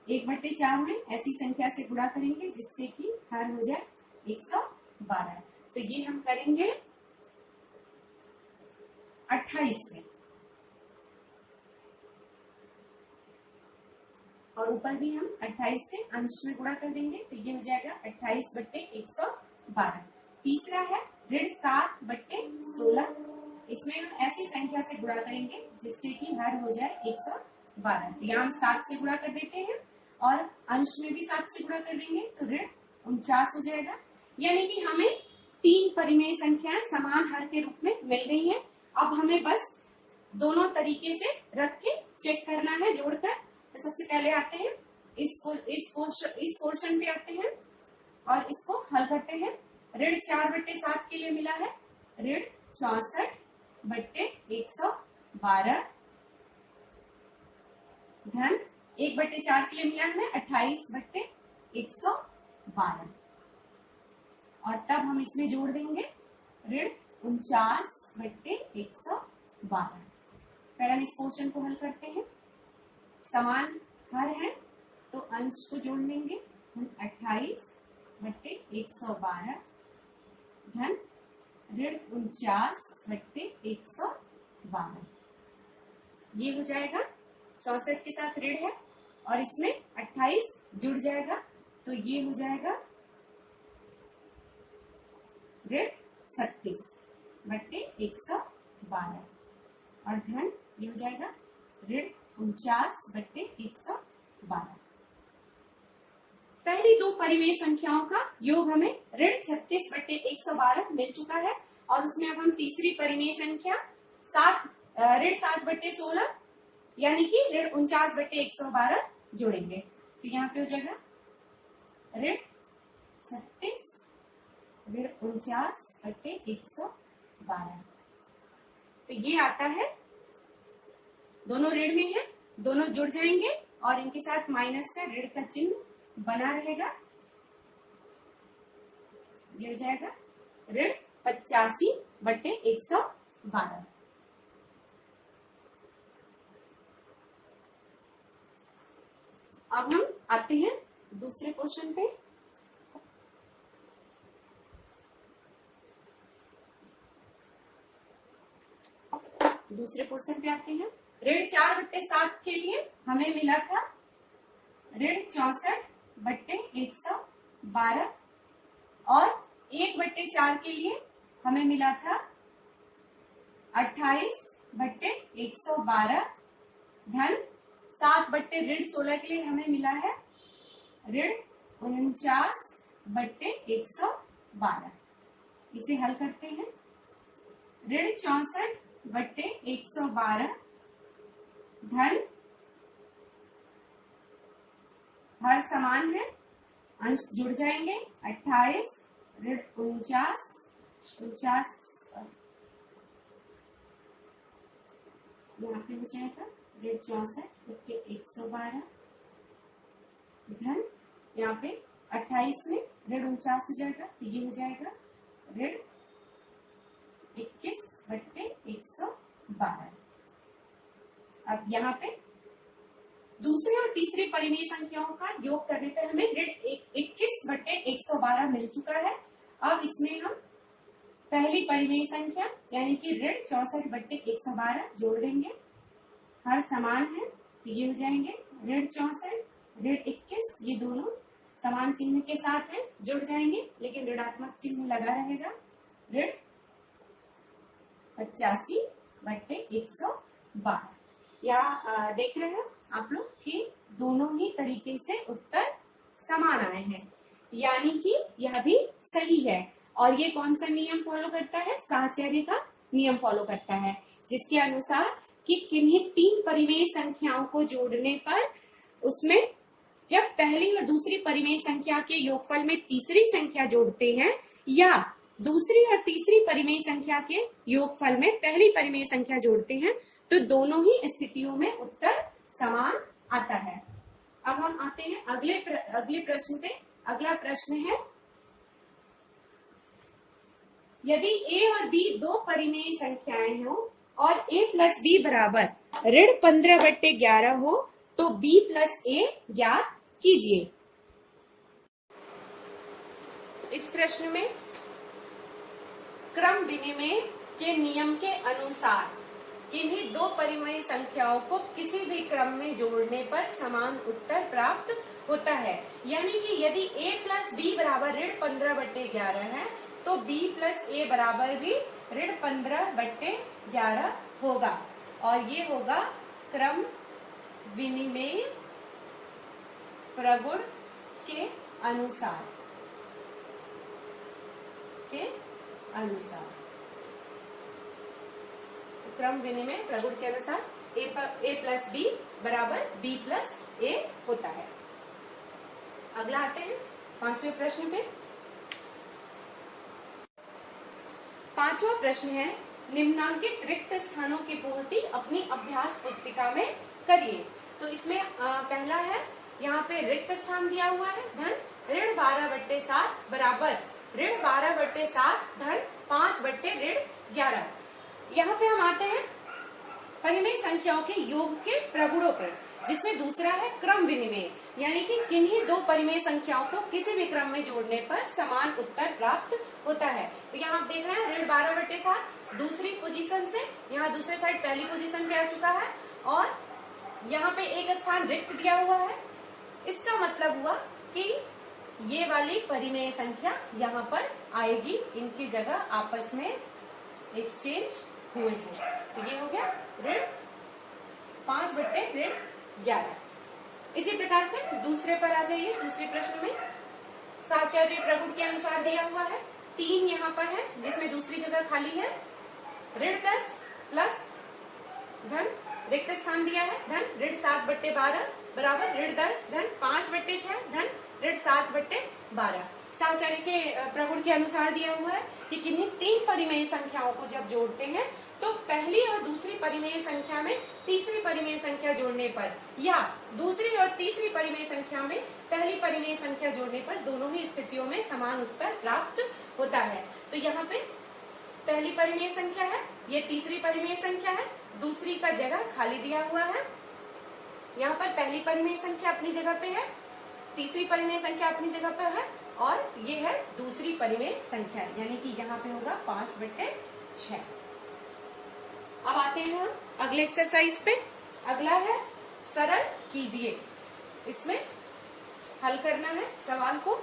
1/4 में ऐसी संख्या से गुणा करेंगे जिससे कि हर हो जाए 112। तो ये हम करेंगे 28 से। और ऊपर भी हम 28 से अंश में गुणा कर देंगे, तो ये हो जाएगा 28/112। तीसरा है ऋण 7/16। इसमें हम ऐसी संख्या से गुणा करेंगे जिससे कि हर हो जाए 112। तो यहाँ हम 7 से गुणा कर देते हैं और अंश में भी 7 से गुणा कर देंगे, तो ऋण 49 हो जाएगा। यानी कि हमें 3 परिमेय संख्याएं समान हर के रूप में मिल गई हैं। अब हमें बस दोनों तरीके से रख के चेक करना है जोड़कर। तो सबसे पहले आते हैं इस पोर्शन पे आते हैं और इसको हल करते हैं। ऋण 4/7 के लिए मिला है ऋण 64/112 धन 1/4 के लिए मिला है 28/112 और तब हम इसमें जोड़ देंगे ऋण 49/112। पहले हम इस पोर्शन को हल करते हैं। समान हर है तो अंश को जोड़ लेंगे 28/112 धन ऋण 49/112। ये हो जाएगा 64 के साथ ऋण है और इसमें 28 जुड़ जाएगा, तो ये हो जाएगा ऋण 36/112 और धन ये हो जाएगा ऋण 49/112। पहली दो परिमेय संख्याओं का योग हमें ऋण 36/112 मिल चुका है और उसमें अब हम तीसरी परिमेय संख्या ऋण 7/16 यानी कि ऋण 49/112 जोड़ेंगे। तो यहाँ पे हो जाएगा ऋण 36 ऋण 49/112। तो ये आता है, दोनों ऋण में है, दोनों जुड़ जाएंगे और इनके साथ माइनस का ऋण का चिन्ह बना रहेगा। ये हो जाएगा ऋण 85/112। अब हम आते हैं दूसरे क्वेश्चन पे। दूसरे क्वेश्चन पे आते हैं। ऋण 4/7 के लिए हमें मिला था ऋण 64/112 और 1/4 के लिए हमें मिला था 28/112 धन 7/16 के लिए हमें मिला है ऋण 49/112। इसे हल करते हैं। ऋण 64/112 धन हर समान है, अंश जुड़ जाएंगे 28 ऋण 49 यहाँ पे हो जाएगा ऋण 64/112 धन यहाँ पे 28 में ऋण 49 हो जाएगा, तो ये हो जाएगा ऋण 21/112। अब यहाँ पे दूसरे और तीसरे परिमेय संख्याओं का योग करने पर हमें ऋण 21/112 मिल चुका है। अब इसमें हम पहली परिमेय संख्या यानी कि ऋण 64/112 जोड़ देंगे। हर समान है तो ये हो जाएंगे ऋण 64 ऋण 21, ये दोनों समान चिन्ह के साथ है, जुड़ जाएंगे लेकिन ऋणात्मक चिन्ह लगा रहेगा। ऋण 85/112। यहाँ देख रहे हैं आप लोग कि दोनों ही तरीके से उत्तर समान आए हैं, यानी कि यह भी सही है। और ये कौन सा नियम फॉलो करता है? साहचर्य का नियम फॉलो करता है, जिसके अनुसार कि किन्हीं 3 परिमेय संख्याओं को जोड़ने पर उसमें जब पहली और दूसरी परिमेय संख्या के योगफल में तीसरी संख्या जोड़ते हैं या दूसरी और तीसरी परिमेय संख्या के योगफल में पहली परिमेय संख्या जोड़ते हैं तो दोनों ही स्थितियों में उत्तर समान आता है। अब हम आते हैं अगले प्रश्न पे। अगला प्रश्न है, यदि a और b दो परिमेय संख्याएं हो और a + b बराबर ऋण 15/11 हो तो b + a ज्ञात कीजिए। इस प्रश्न में क्रम विनिमय के नियम के अनुसार किन्हीं दो परिमेय संख्याओं को किसी भी क्रम में जोड़ने पर समान उत्तर प्राप्त होता है। यानी कि यदि a प्लस बी बराबर ऋण 15/11 है तो b प्लस a बराबर भी ऋण 15/11 होगा और ये होगा क्रम विनिमेय प्रगुण के अनुसार क्रम विनिमय प्रगुण के अनुसार a प्लस बी बराबर b प्लस a होता है। अगला आते हैं 5वें प्रश्न पे। 5वां प्रश्न है, निम्नांकित रिक्त स्थानों की पूर्ति अपनी अभ्यास पुस्तिका में करिए। तो इसमें पहला है, यहाँ पे रिक्त स्थान दिया हुआ है धन ऋण 12/7 बराबर ऋण 12/7 धन 5/11। यहाँ पे हम आते हैं परिमेय संख्याओं के योग के प्रगुणों पर, जिसमें दूसरा है क्रम विनिमय, यानी कि किन्हीं दो परिमेय संख्याओं को किसी भी क्रम में जोड़ने पर समान उत्तर प्राप्त होता है। तो यहाँ आप देख रहे हैं ऋण 12/7 दूसरी पोजीशन से यहाँ दूसरे साइड पहली पोजीशन पे आ चुका है और यहाँ पे एक स्थान रिक्त दिया हुआ है। इसका मतलब हुआ कि ये वाली परिमेय संख्या यहाँ पर आएगी, इनकी जगह आपस में एक्सचेंज हुए हैं। तो ये हो गया ऋण 5/11। इसी प्रकार से दूसरे पर आ जाइए। दूसरे प्रश्न में साहचर्य प्रगुण के अनुसार दिया हुआ है 3 यहाँ पर है, जिसमें दूसरी जगह खाली है। ऋण 10 प्लस धन रिक्त स्थान दिया है धन ऋण 7/12 बराबर ऋण 10 धन 5/6 धन ऋण 7/12। साहचर्य के प्रगुण के अनुसार दिया हुआ है कि किन्हीं 3 परिमेय संख्याओं को जब जोड़ते हैं तो पहली और दूसरी परिमेय संख्या में तीसरी परिमेय संख्या जोड़ने पर या दूसरी और तीसरी परिमेय संख्या में पहली परिमेय संख्या जोड़ने पर दोनों ही स्थितियों में समान उत्तर प्राप्त होता है। तो यहाँ पे पहली परिमेय संख्या है, ये तीसरी परिमेय संख्या है, दूसरी का जगह खाली दिया हुआ है। यहाँ पर पहली परिमेय संख्या अपनी जगह पे है, तीसरी परिमेय संख्या अपनी जगह पर है और ये है दूसरी परिमेय संख्या, यानी कि यहाँ पे होगा 5/6। अब आते हैं हम अगले एक्सरसाइज पे। अगला है सरल कीजिए। इसमें हल करना है सवाल को।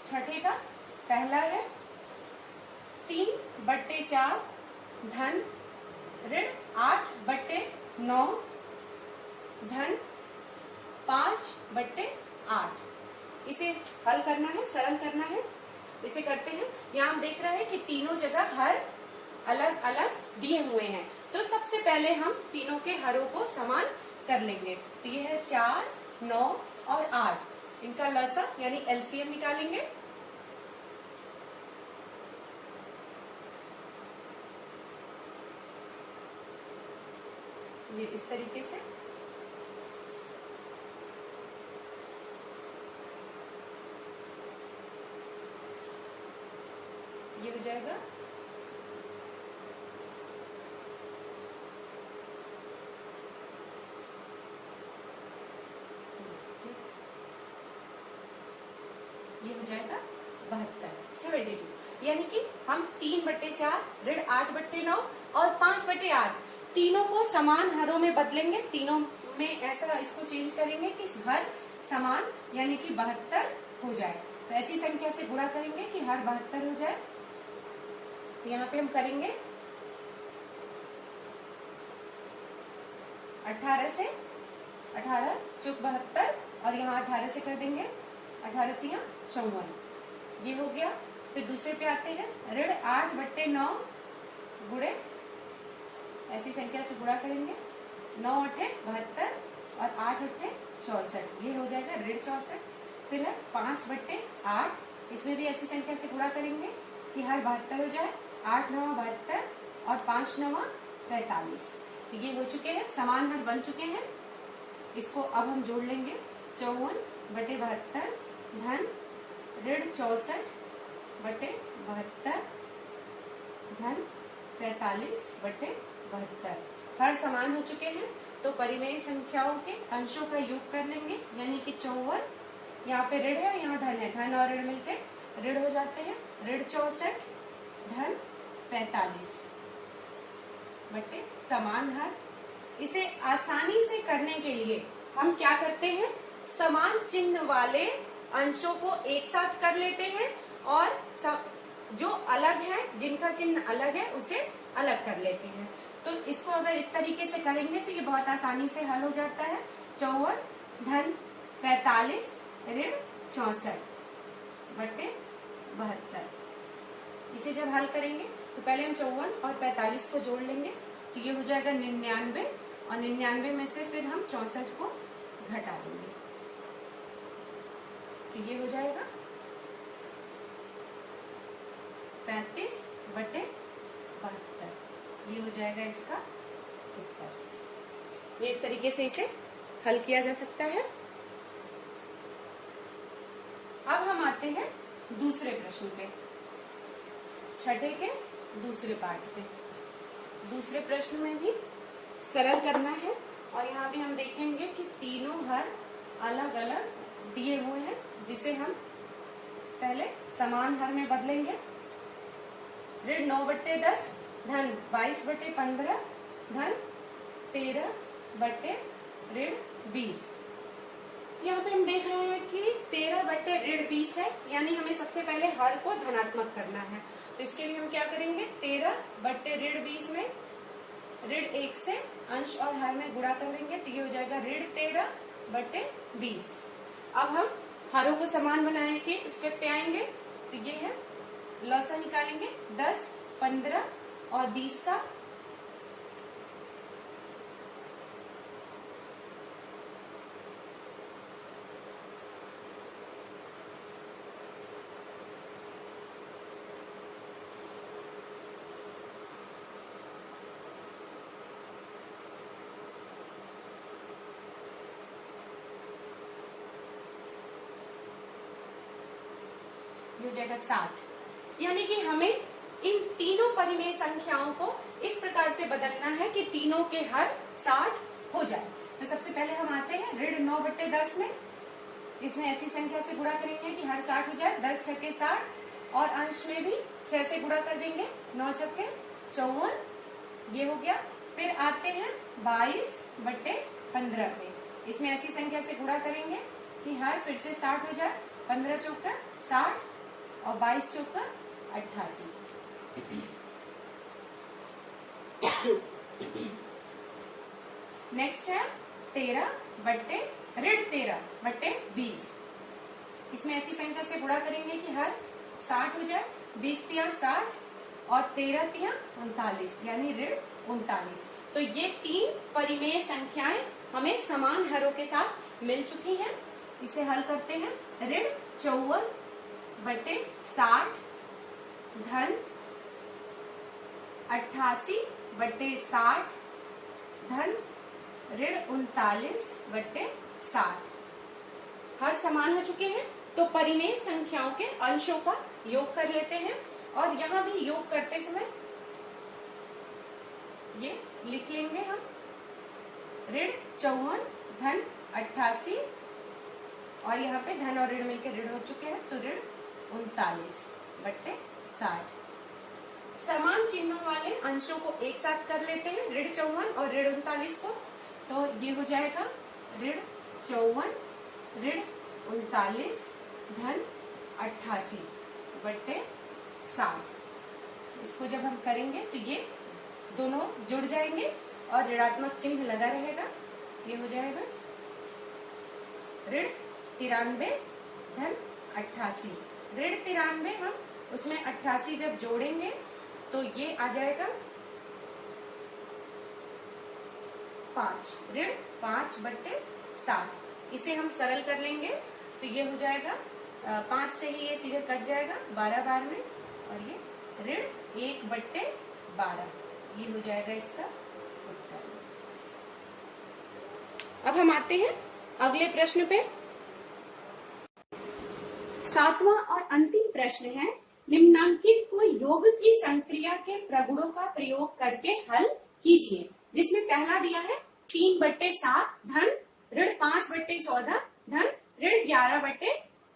छठे का पहला है 3/4 धन ऋण 8/9 धन 5/8। इसे हल करना है, सरल करना है। इसे करते हैं। यहाँ हम देख रहे हैं कि तीनों जगह हर अलग अलग दिए हुए हैं। तो सबसे पहले हम तीनों के हरों को समान कर लेंगे। तो ये है 4, 9 और 8। इनका लसअ यानी एलसीएम निकालेंगे। ये इस तरीके से ये हो जाएगा ये हो जाएगा 72। यानी कि हम 3/4 ऋण 8/9 और 5/8 तीनों को समान हरों में बदलेंगे। तीनों में ऐसा इसको चेंज करेंगे कि हर समान यानी कि 72 हो जाए। तो ऐसी संख्या से गुणा करेंगे कि हर 72 हो जाए। तो यहाँ पे हम करेंगे 18 से 18 चौक 72 और यहाँ 18 से कर देंगे 18 तिया 54। ये हो गया। फिर दूसरे पे आते हैं ऋण 8/9 गुणे ऐसी संख्या से गुणा करेंगे 9 8 72 और 8 8 64। ये हो जाएगा ऋण 64। फिर है 5/8 इसमें भी ऐसी संख्या से गुणा करेंगे कि हर 72 हो जाए। 8 9 72 और 5 9 45। तो ये हो चुके हैं, समान हर बन चुके हैं। इसको अब हम जोड़ लेंगे 54/72 धन ऋण 64/72 धन 45/72। हर समान हो चुके हैं तो परिमेय संख्याओं के अंशों का योग कर लेंगे, यानी कि 54। यहाँ पे ऋण है, यहाँ धन है, धन और ऋण मिलकर ऋण हो जाते हैं। ऋण 64 धन 45। बटे समान हर। इसे आसानी से करने के लिए हम क्या करते हैं, समान चिन्ह वाले अंशों को एक साथ कर लेते हैं और जो अलग है, जिनका चिन्ह अलग है, उसे अलग कर लेते हैं। तो इसको अगर इस तरीके से करेंगे तो ये बहुत आसानी से हल हो जाता है। 54 धन 45 ऋण 64 बटे 72। इसे जब हल करेंगे तो पहले हम 54 और 45 को जोड़ लेंगे तो ये हो जाएगा 99 और 99 में से फिर हम 64 को घटा देंगे तो ये हो जाएगा 35 बटे 72। ये हो जाएगा इसका उत्तर। ये इस तरीके से इसे हल किया जा सकता है। अब हम आते हैं दूसरे प्रश्न पे, छठे के दूसरे पार्ट पे। दूसरे प्रश्न में भी सरल करना है और यहाँ भी हम देखेंगे कि तीनों हर अलग अलग दिए हुए हैं, जिसे हम पहले समान हर में बदलेंगे। ऋण 9 बटे 10 धन 22 बटे 15 धन 13 बटे ऋण 20। यहाँ पे हम देख रहे हैं कि 13 बटे ऋण 20 है, यानी हमें सबसे पहले हर को धनात्मक करना है। तो इसके लिए हम क्या करेंगे, 13 बटे ऋण 20 में ऋण 1 से अंश और हर में गुणा करेंगे तो ये हो जाएगा ऋण 13 बटे 20। अब हम हरों को समान बनाने के स्टेप पे आएंगे तो ये है लौसा निकालेंगे 10, 15 और 20 का। हो जाएगा 60। यानी कि हमें इन तीनों परिमेय संख्याओं को इस प्रकार से बदलना है कि तीनों के हर 60 हो जाए। तो सबसे पहले हम आते हैं ऋण 9 बटे 10 में। इसमें ऐसी संख्या से गुणा करेंगे कि हर 60 हो जाए। 10 छक्के 60 और अंश में भी 6 से गुणा कर देंगे। 9 छक्के 54, ये हो गया। फिर आते हैं 22 बटे 15 पे। इसमें ऐसी संख्या से गुणा करेंगे कि हर फिर से 60 हो जाए। 15 चौका 60 और 22 चौका 88। नेक्स्ट है 13 बटे ऋण 13 बटे 20। इसमें ऐसी संख्या से गुणा करेंगे कि हर 60 हो जाए। 20 तिया 60 और 13 तिया 39, यानी ऋण 39। तो ये तीन परिमेय संख्याएं हमें समान हरों के साथ मिल चुकी हैं। इसे हल करते हैं। ऋण 54 बटे 60 धन 88 बटे 60 धन ऋण 39 बटे 60। हर समान हो चुके हैं तो परिमेय संख्याओं के अंशों का योग कर लेते हैं। और यहाँ भी योग करते समय ये लिख लेंगे हम, ऋण 54 धन 88 और यहाँ पे धन और ऋण मिलकर ऋण हो चुके हैं तो ऋण 39 बटे 60। समान चिन्हों वाले अंशों को एक साथ कर लेते हैं, ऋण 54 और ऋण 39 को। तो ये हो जाएगा ऋण 54 ऋण 39 धन 88 बटे 60। इसको जब हम करेंगे तो ये दोनों जुड़ जाएंगे और ऋणात्मक चिन्ह लगा रहेगा। ये हो जाएगा ऋण 93 धन 88। ऋण 93 हम उसमें 88 जब जोड़ेंगे तो ये आ जाएगा 5, ऋण 5 बटे 7। इसे हम सरल कर लेंगे तो ये हो जाएगा 5 से ही ये सीधे कट जाएगा 12 बार में और ये ऋण 1 बटे 12। ये हो जाएगा इसका उत्तर। अब हम आते हैं अगले प्रश्न पे। 7वां और अंतिम प्रश्न है, निम्नांकित को योग की संक्रिया के प्रगुणों का प्रयोग करके हल कीजिए। जिसमें पहला दिया है 3 बटे 7 धन ऋण 5 बटे 14 धन ऋण 11 बटे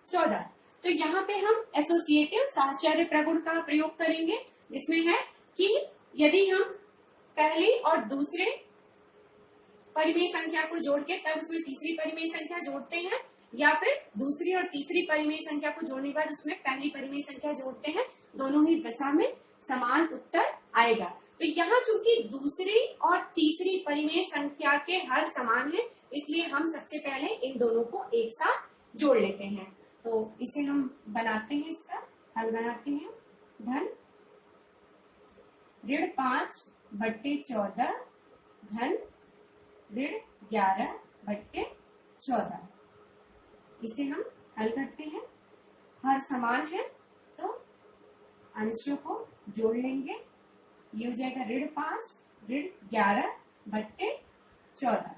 14। तो यहाँ पे हम एसोसिएटिव साहचर्य प्रगुण का प्रयोग करेंगे, जिसमें है कि यदि हम पहली और दूसरे परिमेय संख्या को जोड़ के तब उसमें तीसरी परिमेय संख्या जोड़ते हैं, या फिर दूसरी और तीसरी परिमेय संख्या को जोड़ने के बाद उसमें पहली परिमेय संख्या जोड़ते हैं, दोनों ही दशा में समान उत्तर आएगा। तो यहाँ चूंकि दूसरी और तीसरी परिमेय संख्या के हर समान है, इसलिए हम सबसे पहले इन दोनों को एक साथ जोड़ लेते हैं। तो इसे हम बनाते हैं, इसका हल बनाते हैं। धन ऋण 5/14 धन ऋण 11/14, इसे हम हल करते हैं। हर समान है तो अंशों को जोड़ लेंगे, ये हो जाएगा ऋण 5 ऋण 11/14।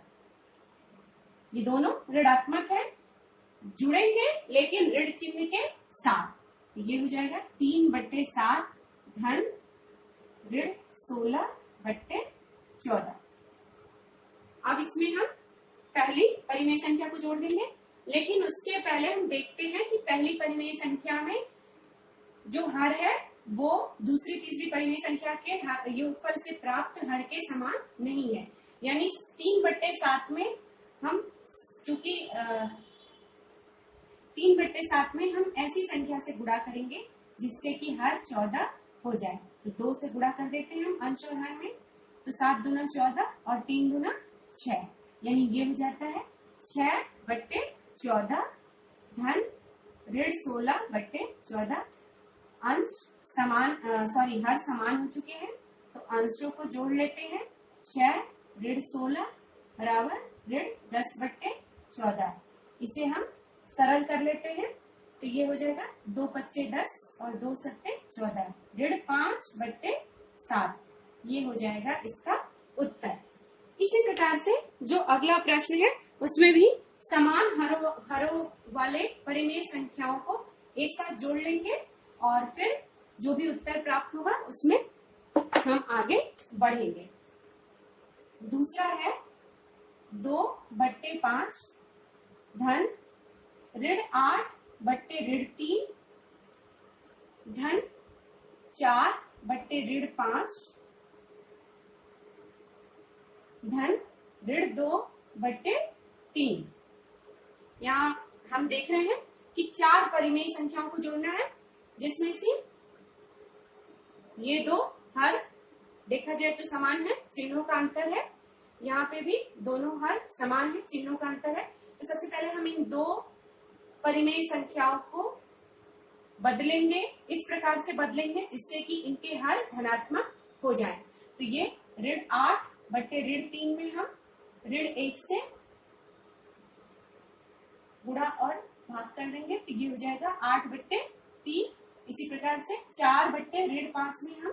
ये दोनों ऋणात्मक है, जुड़ेंगे लेकिन ऋण चिन्ह के साथ, तो ये हो जाएगा 3/7 धन ऋण 16/14। अब इसमें हम पहली परिमेय संख्या को जोड़ देंगे, लेकिन उसके पहले हम देखते हैं कि पहली परिमेय संख्या में जो हर है वो दूसरी तीसरी परिमेय संख्या के योगफल से प्राप्त हर के समान नहीं है। यानी 3/7 में हम चूंकि 3/7 में हम ऐसी संख्या से गुणा करेंगे जिससे कि हर 14 हो जाए। तो 2 से गुणा कर देते हैं हम अंश और हर में, तो 7 दूना 14 और 3 दूना 6, यानी ये हो जाता है 6/14 धन ऋण 16/14। अंश समान हर समान हो चुके हैं, तो अंशों को जोड़ लेते हैं। 6 ऋण 16 बराबर ऋण 10/14। इसे हम सरल कर लेते हैं, तो ये हो जाएगा 2 पच्चे 10 और 2 सत्ते 14 ऋण 5/7। ये हो जाएगा इसका उत्तर। इसी प्रकार से जो अगला प्रश्न है उसमें भी समान हरों वाले परिमेय संख्याओं को एक साथ जोड़ लेंगे और फिर जो भी उत्तर प्राप्त होगा उसमें हम आगे बढ़ेंगे। दूसरा है 2/5 धन ऋण 8/3 धन 4/5 धन ऋण 2/3। यहाँ हम देख रहे हैं कि 4 परिमेय संख्याओं को जोड़ना है, जिसमें से ये 2 हर देखा जाए तो समान है, चिन्हों का अंतर है। यहाँ पे भी दोनों हर समान है, चिन्हों का अंतर है। तो सबसे पहले हम इन 2 परिमेय संख्याओं को बदलेंगे, इस प्रकार से बदलेंगे जिससे कि इनके हर धनात्मक हो जाए। तो ये ऋण 8/3 में हम ऋण 1 से गुणा और भाग कर देंगे, तो ये हो जाएगा 8/3। इसी प्रकार से 4/5 में हम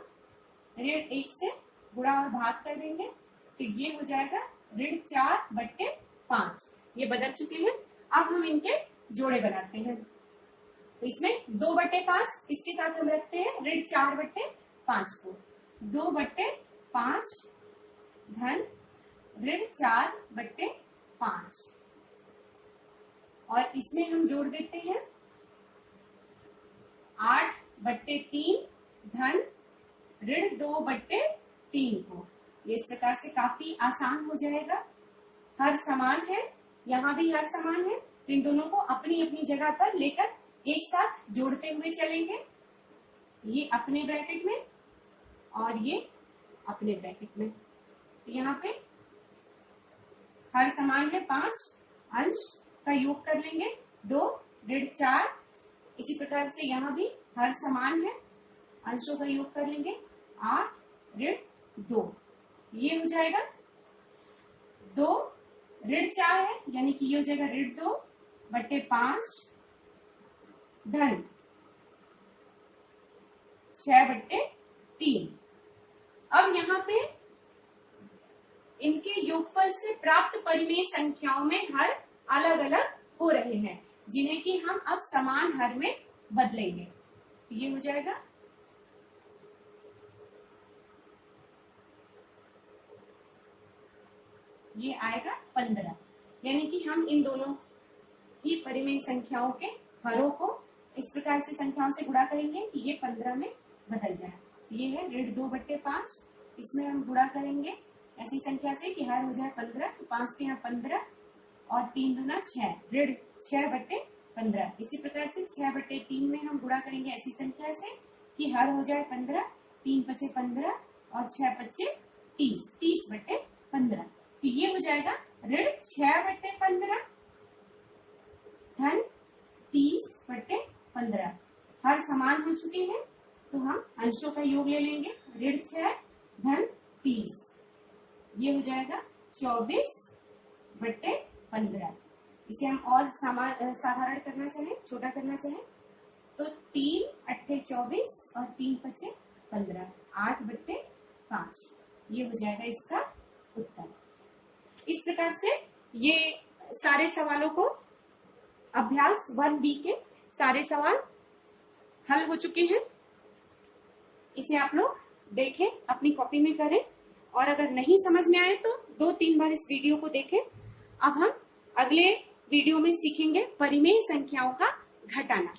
ऋण 1 से गुणा और भाग कर देंगे, तो ये हो जाएगा ऋण 4/5। ये बदल चुके हैं। अब हम इनके जोड़े बनाते हैं। तो इसमें 2/5 इसके साथ हम रखते हैं ऋण 4/5 को। 2/5 धन ऋण 4/5 और इसमें हम जोड़ देते हैं 8/3 धन ऋण 2/3 को। ये इस प्रकार से काफी आसान हो जाएगा। हर समान है, यहाँ भी हर समान है, तो इन दोनों को अपनी अपनी जगह पर लेकर एक साथ जोड़ते हुए चलेंगे। ये अपने ब्रैकेट में और ये अपने ब्रैकेट में। तो यहाँ पे हर समान है 5, अंश का योग कर लेंगे 2 ऋण 4। इसी प्रकार से यहाँ भी हर समान है, अंशों का योग कर लेंगे 8 ऋण 2। ये हो जाएगा 2 ऋण 4 है, यानी कि ये हो जाएगा ऋण 2/5 धन 6/3। अब यहाँ पे इनके योगफल से प्राप्त परिमेय संख्याओं में हर अलग अलग हो रहे हैं, जिन्हें कि हम अब समान हर में बदलेंगे। ये हो जाएगा ये आएगा 15, यानी कि हम इन दोनों ही परिमेय संख्याओं के हरों को इस प्रकार से संख्याओं से गुणा करेंगे कि ये 15 में बदल जाए। ये है ऋण 2/5 इसमें हम गुणा करेंगे ऐसी संख्या से कि हर हो जाए 15। तो 5 के यहाँ 15 और 3 दूना 6, ऋण 6/15। इसी प्रकार से 6/3 में हम गुणा करेंगे ऐसी संख्या से कि हर हो जाए 15, 3 पचे 15 और 6 पचे 30, 30/15। तो ये हो जाएगा ऋण 6/15 धन 30/15। हर समान हो चुके हैं तो हम अंशों का योग ले लेंगे। ऋण 6 धन 30, ये हो जाएगा 24/15। इसे हम और साधारण करना चाहें, छोटा करना चाहें तो 3 अट्ठे 24 और 3 पचे 15, 8/5। ये हो जाएगा इसका उत्तर। इस प्रकार से ये सारे सवालों को अभ्यास 1B के सारे सवाल हल हो चुके हैं। इसे आप लोग देखें, अपनी कॉपी में करें और अगर नहीं समझ में आए तो 2-3 बार इस वीडियो को देखें। अब हम अगले वीडियो में सीखेंगे परिमेय संख्याओं का घटाना।